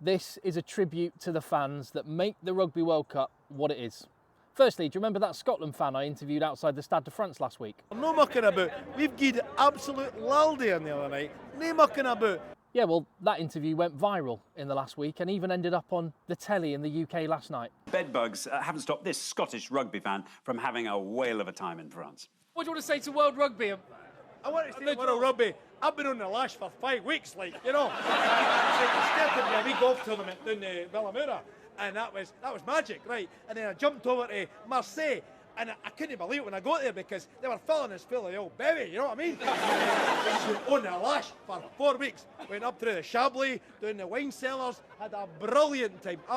This is a tribute to the fans that make the Rugby World Cup what it is. Firstly, do you remember that Scotland fan I interviewed outside the Stade de France last week? I'm no mucking about. We've gied absolute laldy on the other night. No mucking about. Yeah, well, that interview went viral in the last week and even ended up on the telly in the UK last night. Bedbugs haven't stopped this Scottish rugby fan from having a whale of a time in France. What do you want to say to World Rugby? I want to say World Rugby. I've been on the lash for 5 weeks, like, you know. I started a wee golf tournament down in Villamura, and that was magic, right? And then I jumped over to Marseille, and I couldn't believe it when I got there because they were filling us full of the old bevy, you know what I mean? On the lash for 4 weeks. Went up through the Chablis, down the wine cellars, had a brilliant time, So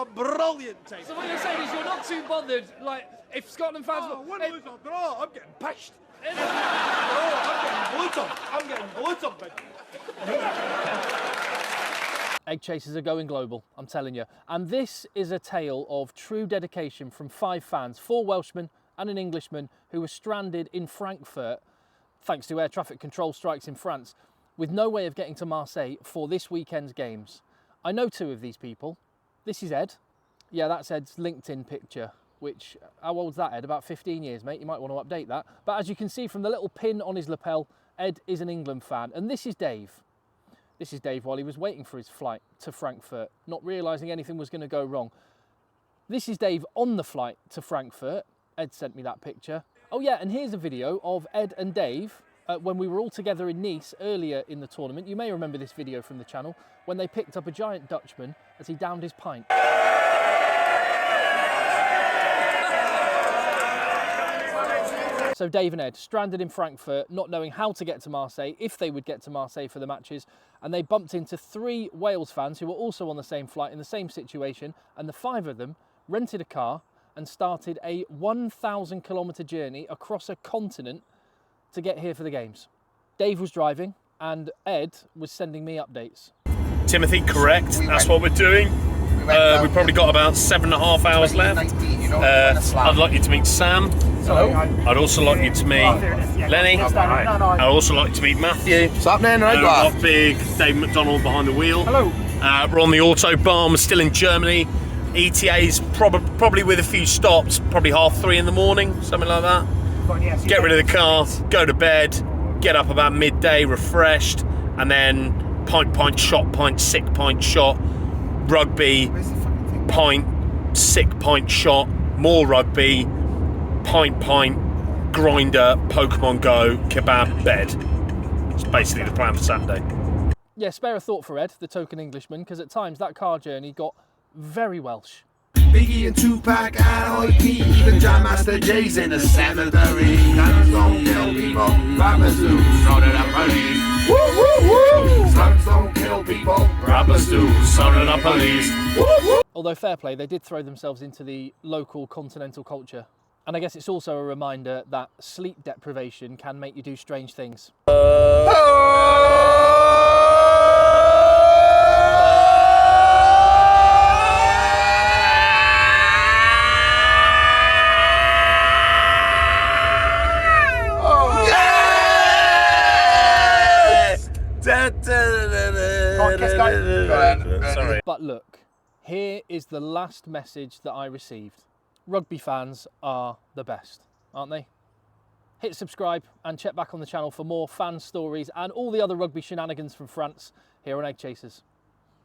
what you're saying is you're not too bothered, like, if Scotland fans... Win, lose or draw, I'm getting pished. I'm getting bloated, but... Egg chasers are going global, I'm telling you. And this is a tale of true dedication from 5 fans, 4 Welshmen and an Englishman who were stranded in Frankfurt, thanks to air traffic control strikes in France, with no way of getting to Marseille for this weekend's games. I know 2 of these people. This is Ed. Yeah, that's Ed's LinkedIn picture, which, how old's that, Ed? About 15 years, mate. You might want to update that. But as you can see from the little pin on his lapel, Ed is an England fan. And this is Dave. This is Dave while he was waiting for his flight to Frankfurt, not realising anything was going to go wrong. This is Dave on the flight to Frankfurt. Ed sent me that picture. Oh yeah, and here's a video of Ed and Dave when we were all together in Nice earlier in the tournament. You may remember this video from the channel, when they picked up a giant Dutchman as he downed his pint. So Dave and Ed, stranded in Frankfurt, not knowing how to get to Marseille, if they would get to Marseille for the matches, and they bumped into 3 Wales fans who were also on the same flight in the same situation, and the 5 of them rented a car and started a 1,000 kilometre journey across a continent to get here for the games. Dave was driving and Ed was sending me updates. Timothy, correct, that's what we're doing. We've probably got about 7.5 hours left. I'd like you to meet Sam. Hello. I'd also like you to meet Lenny. I'd also like to meet Matthew. What's happening? Got big Dave McDonald behind the wheel. Hello. We're on the Autobahn, we're still in Germany. ETA's probably with a few stops, probably 3:30 in the morning, something like that. Get rid of the car, go to bed, get up about midday, refreshed, and then pint, shot, sick, pint, shot, rugby, pint, sick, pint, shot, more rugby, pint, grinder, Pokemon Go, kebab, bed. It's basically the plan for Saturday. Yeah, spare a thought for Ed, the token Englishman, because at times that car journey got very Welsh. Biggie and Tupac, IOP, even John Master J's in the cemetery. Guns don't kill people, rappers do. So did the police. Woo, woo, woo. Guns don't kill people, rappers do. So did the police. Woo, woo. Although fair play, they did throw themselves into the local continental culture. And I guess it's also a reminder that sleep deprivation can make you do strange things. Sorry. But look, here is the last message that I received. Rugby fans are the best, aren't they? Hit subscribe and check back on the channel for more fan stories and all the other rugby shenanigans from France here on Egg Chasers.